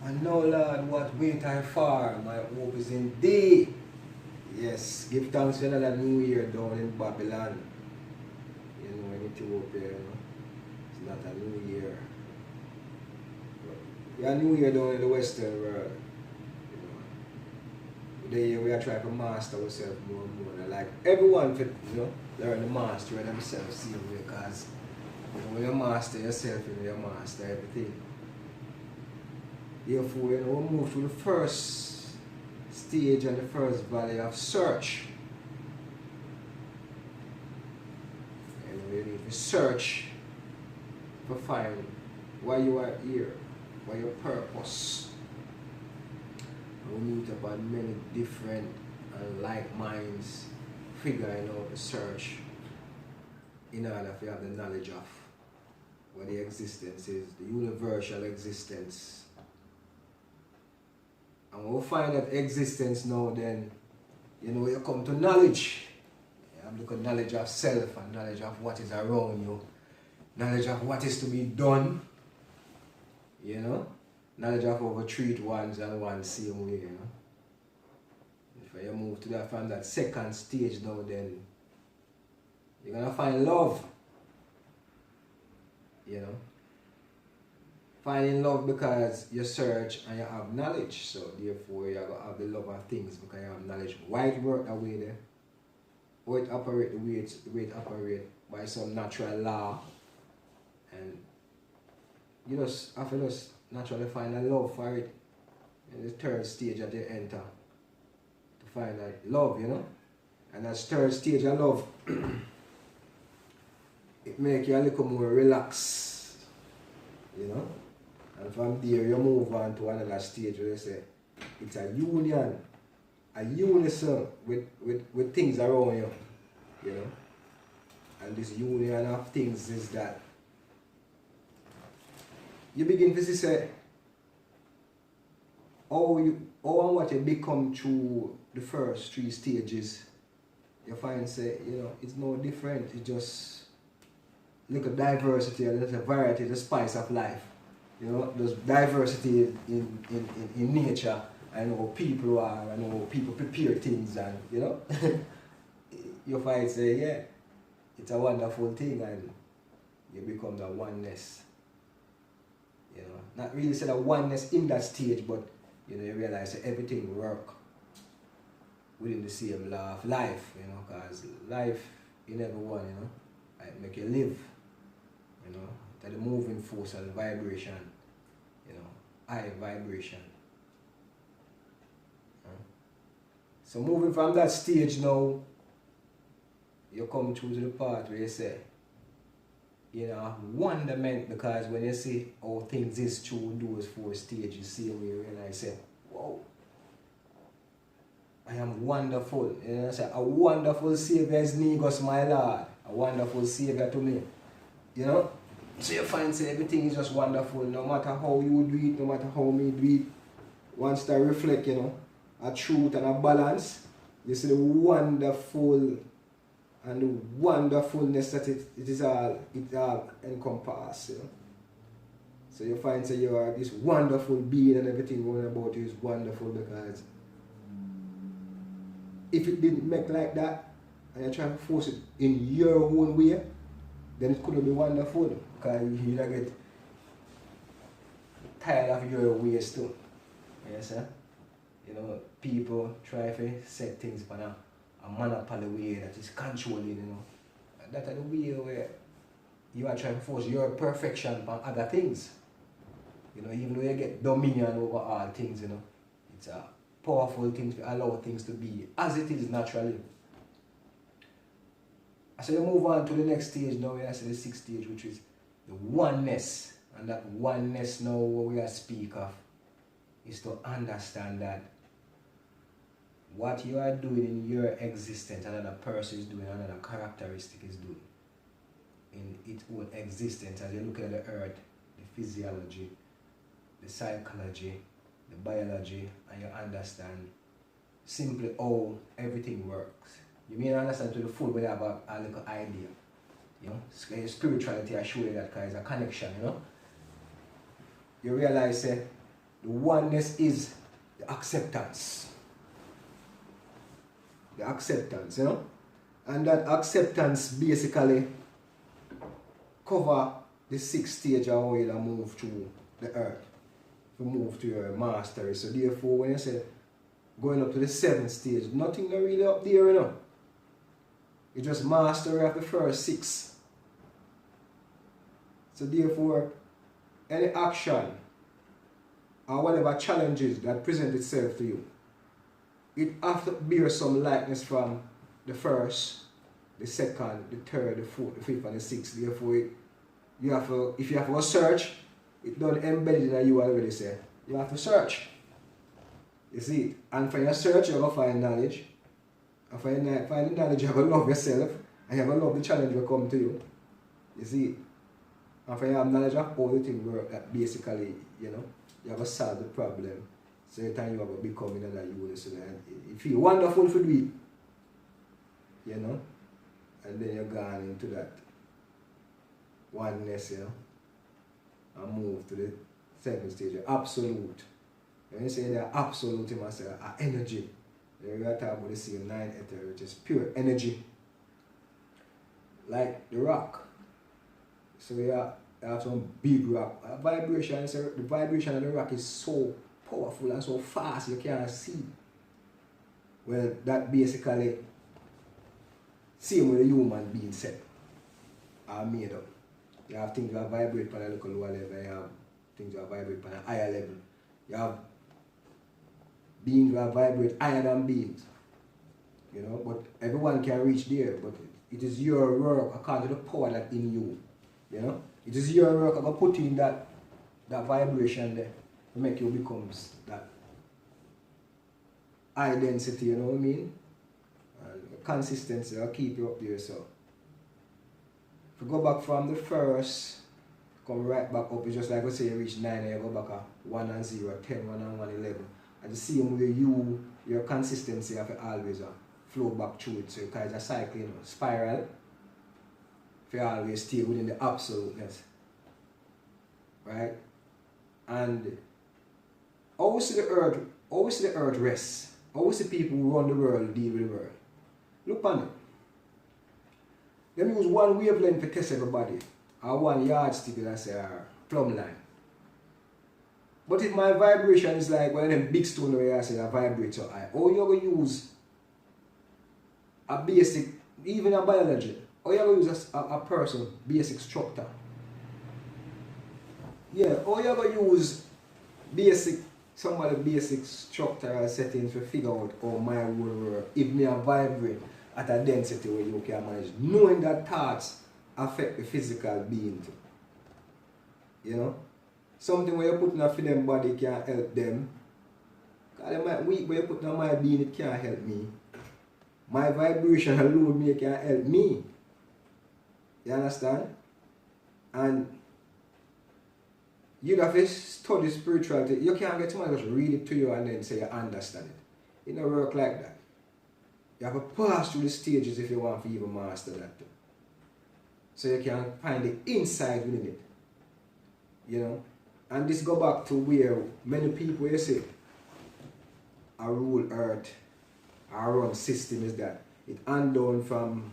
And now, Lord, what wait I for? My hope is in thee. Yes, give thanks for another new year down in Babylon. You know, in Ethiopia, you know, it's not a new year. We are new year down in the Western world. You know, today we are trying to master ourselves more and more. And like everyone, you know, learn to master themselves, see because you know, when you master yourself, you know, you master everything. Therefore, you know, we move to the first stage and the first valley of search. And we need to search to find why you are here, why your purpose. And we meet upon many different and like minds figuring out the search in order to have the knowledge of what the existence is, the universal existence. And when we find that existence now, then, you know, you come to knowledge. You have the knowledge of self and knowledge of what is around you. Knowledge of what is to be done. You know? Knowledge of how to treat ones and one same way, you know? If you move to that from that second stage now, then you're gonna find love. You know? Finding love because you search and you have knowledge, so therefore you're going to have the love of things because you have knowledge. Why it work that way there? Or it operate the way it operate by some natural law, and you just have to just naturally find a love for it in the third stage that you enter to find that love, you know. And that third stage of love it make you a little more relaxed, you know. And from there you move on to another stage where you say it's a union, a unison with things around you, you know. And this union of things is that you begin to see how and what you become through the first three stages. You find say, you know, it's no different, it's just look at diversity and there's a variety, the spice of life. You know, there's diversity in nature. I know people are, I know people prepare things, and you know, you find say, yeah, it's a wonderful thing, and you become the oneness. You know, not really say the oneness in that stage, but you know, you realize that everything work within the same law of life. You know, because life in everyone, you know, it make you live. You know, that the moving force and the vibration, you know, high vibration. So moving from that stage now, you come through to the part where you say, you know, wonderment, because when you see how things is through those four stages, you see where you realize, say, wow, I am wonderful. You know, say, a wonderful Savior is Negos, my Lord. A wonderful Savior to me. You know? So you find say everything is just wonderful, no matter how you do it, no matter how me do it. Once that reflect, you know, a truth and a balance, you see the wonderful and the wonderfulness that it all encompasses, you know. So you find say you are this wonderful being and everything going about you is wonderful, because if it didn't make like that and you try to force it in your own way, then it couldn't be wonderful, because you get tired of your ways too. Yes, sir? You know, people try to set things on a monopoly way that is controlling, you know. That's the way where you are trying to force your perfection on other things. You know, even though you get dominion over all things, you know, it's a powerful thing to allow things to be as it is naturally. So you move on to the next stage now, we are the sixth stage, which is the oneness. And that oneness now, what we are speak of, is to understand that what you are doing in your existence, another person is doing, another characteristic is doing in its own existence. As you look at the earth, the physiology, the psychology, the biology, and you understand simply how everything works. You may not understand to the full, but you have a little idea. You know, spirituality, I show you that because it's a connection, you know. You realize The oneness is the acceptance. The acceptance, you know? And that acceptance basically cover the 6th stage of how you move through the earth. To move to your mastery. So therefore when you say going up to the 7th stage, nothing really up there, you know. It's just mastery of the first 6. So therefore, any action or whatever challenges that present itself to you, it have to bear some likeness from the first, the second, the third, the fourth, the fifth, and the 6th. Therefore, you have to, if you have to search, it don't embed it in you already say. You have to search. You see it? And for your search, you're going to find knowledge. And for you find the knowledge, you're going to love yourself. And you're going to love the challenge will come to you. You see it? And for you have knowledge of all the things work, that basically, you know, you have to solve the problem. So every time you have to become in another unison. And it feels wonderful to do it. You know? And then you're gone into that oneness, you know. And move to the 7th stage, absolute. When you say they're absolute, you must say energy. Then we are talking about the same 9 ether, which is pure energy. Like the rock. So you have some big rock. Vibration, so the vibration of the rock is so powerful and so fast you can't see. Well, that basically same with the human being set are made up. You have things that vibrate on a little lower level, you have things that vibrate on a higher level. You have beings that vibrate higher than beings. You know, but everyone can reach there, but it is your work according to the power that's in you. You know? It is your work about putting that vibration there to make you become that high density, you know what I mean? And consistency will keep you up there. So if you go back from the first, come right back up, it's just like we say you reach 9 and you go back at 1 and 0, 10, 1 and 1, 11. And the same way your consistency have to always flow back through it. So you kind of cycle, you know, spiral. If you always stay within the absoluteness. Right? And always see the earth rests. Always see people who run the world deal with the world. Look on it. Them use one wavelength to test everybody. Or one yardstick, let's say, or plumb line. But if my vibration is like one of them big stone where I say I vibrate so high, or you're going to use a basic, even a biology, or you're going to use a person, basic structure. Yeah, or you're going to use some of the basic structural settings to figure out how my world work. If me a vibrate at a density where you can manage, knowing that thoughts affect the physical being too. You know? Something where you put in a them body can help them. Because they might weak where you put in my being, it can't help me. My vibration alone me can help me. You understand? And you have to study spirituality. You can't get someone just read it to you and then say you understand it. It don't work like that. You have to pass through the stages if you want to even master that too. So you can find the inside within it. You know? And this go back to where many people, you see, a rule earth, our own system is that it hand down from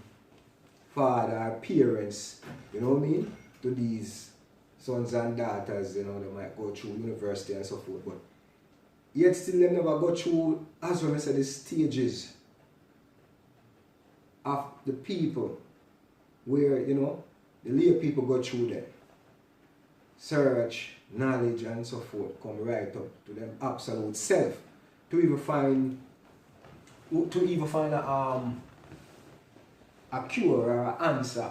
father, parents, you know what I mean, to these sons and daughters, you know, they might go through university and so forth, but yet still they never go through, as well as the stages of the people where, you know, the lay people go through them. Search, knowledge and so forth come right up to them absolute self to even find a cure or an answer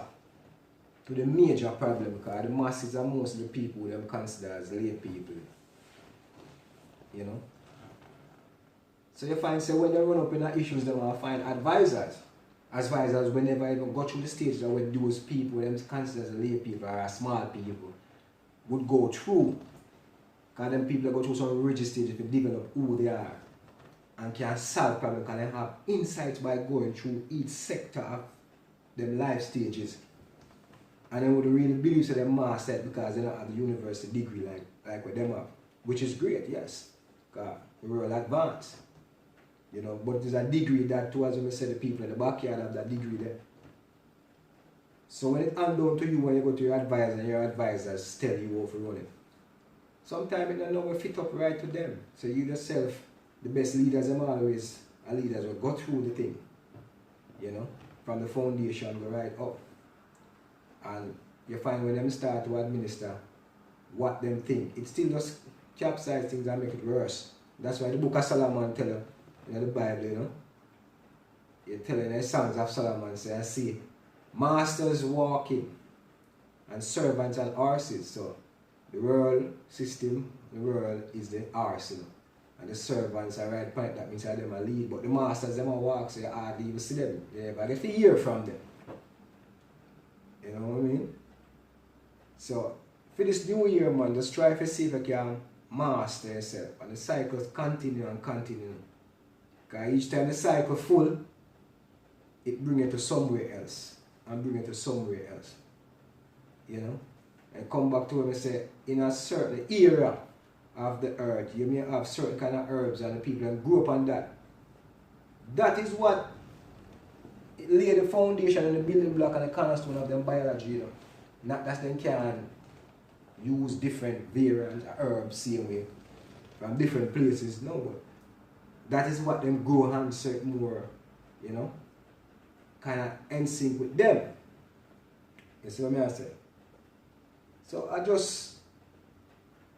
to the major problem, because the masses and most of the people them consider as lay people. You know? So you find say when they run up in the issues they will find advisors. Advisors whenever even go through the stage that when those people them consider as lay people or small people would go through. Because them people that go through some rigid stages to develop who they are and can solve problems because they have insights by going through each sector of them life stages. And they would really believe that they master it because they don't have the university degree like what them have. which is great, yes. The world advanced. You know, but there's a degree that towards when we say the people in the backyard have that degree there. So when it's unknown to you when you go to your advisor and your advisors tell you how to run it, sometimes it don't know fit up right to them. So you yourself, the best leaders them always are leaders will go through the thing. You know, from the foundation go right up. And you find when them start to administer what them think, it still just capsize things and make it worse. That's why the book of Solomon tell you, in the Bible, you know, you tell in the Songs of Solomon, say, I see masters walking and servants and horses. So the world system, the world is the horse, you know, and the servants are right point, that means that them are lead, but the masters them are walk, so you hardly even see them. You never get to hear from them. You know what I mean? So for this new year, man, just try to see if you can master yourself, and the cycles continue and continue. Because each time the cycle full, it brings you to somewhere else, and bring you to somewhere else. You know? And come back to when we say, in a certain area of the earth, you may have certain kind of herbs and the people that grew up on that. That is what lay the foundation and the building block and the cornerstone of them biology, you know. Not that they can use different variants of herbs same way from different places, no, but that is what them grow and certain more, you know, kind of in sync with them. You see what I say? So I just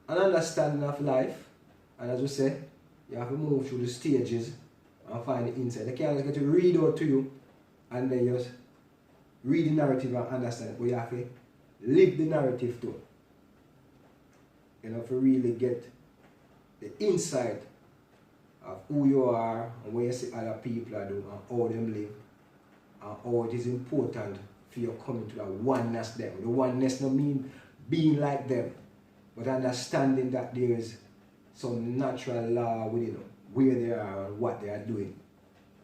an understanding of life, and as we say, you have to move through the stages and find the insight. They can't just get to read out to you and then just read the narrative and understand it, but you have to live the narrative too. You know, to really get the insight of who you are and what you see other people are doing and how them live and how it is important for you coming to the oneness them. The oneness no mean being like them, but understanding that there is some natural law within them, where they are and what they are doing.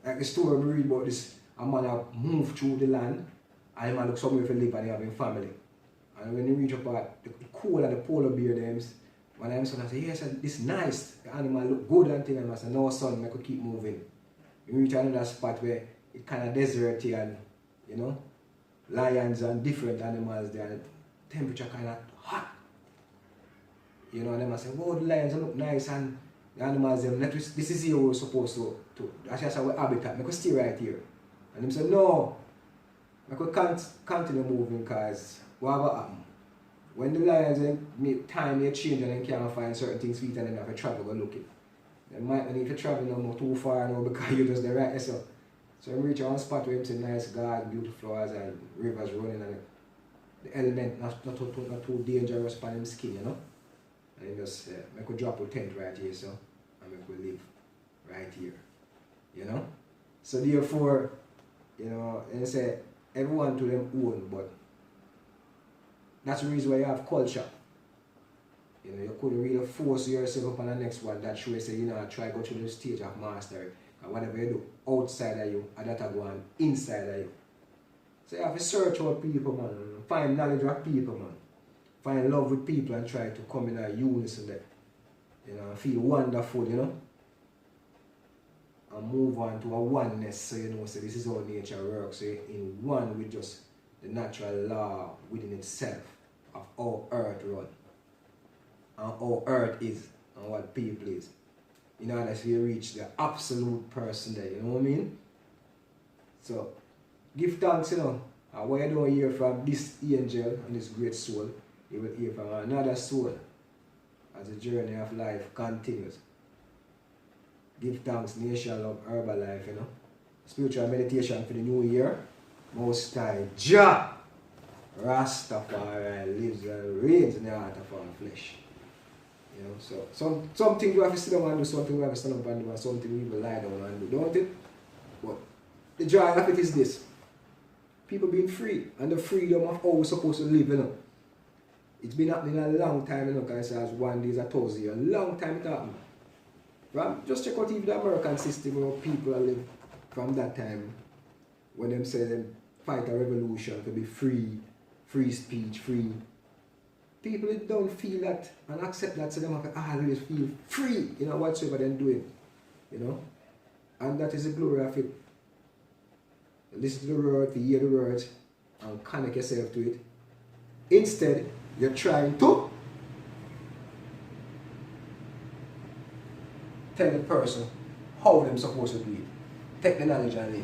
Like the story we read about this, a man have moved through the land and he man look somewhere to live and he have a family. And when you reach up at the cool and the polar bear them, when I'm son I say, yes, this is nice, the animal look good and thing, and I say, no son, I could keep moving. You reach another spot where it kind of deserty and, you know, lions and different animals there, and the temperature kind of hot. You know, and then I say, whoa, the lions look nice and the animals, them, this is here we're supposed to that's just our habitat, I could stay right here. And them say, no, I could continue moving because what will happen? When the lions make time they change and they can't find certain things to eat and then have to travel go looking. They might not need to travel no more too far now because you just the right yourself. So I reach one spot where it's a nice garden, beautiful flowers and rivers running and the element not too dangerous for them skin, you know. And then just I could drop a tent right here so and I could live right here. You know? So therefore, you know, and say everyone to them own, but that's the reason why you have culture. You know, you couldn't really force yourself up on the next one that shows say, you know, try go to the stage of mastery. And whatever you do outside of you, and that go on inside of you. So you have to search out people, man. Find knowledge of people, man. Find love with people and try to come in a unison there. You know, feel wonderful, you know. And move on to a oneness, so you know, so this is how nature works. So you're in one with just the natural law within itself of how earth runs and how earth is and what people is. In order to reach the absolute person there, you know what I mean? So give thanks, you know. And what you don't hear from this angel and this great soul, you will hear from another soul as the journey of life continues. Give thanks, nationloveherballife, you know. Spiritual meditation for the new year. Most High Jah Rastafari lives and reigns in the heart of our flesh. You know, so some things we have to sit down and do, something we have to stand up and do, and something we will lie down and do, don't it? But the joy of it is this. People being free and the freedom of how we're supposed to live, you know. It's been happening a long time, you know, because as 1 day is 1,000 years. A long time it happened. Right? Just check out even the American system where people live from that time when them say them fight a revolution to be free, free speech, free people don't feel that and accept that, so they have to always feel free, you know, whatsoever they're doing, you know. And that is the glory of it. Listen to the word, to hear the words, and connect yourself to it. Instead, you're trying to tell the person how they're supposed to do it. Take the knowledge and live.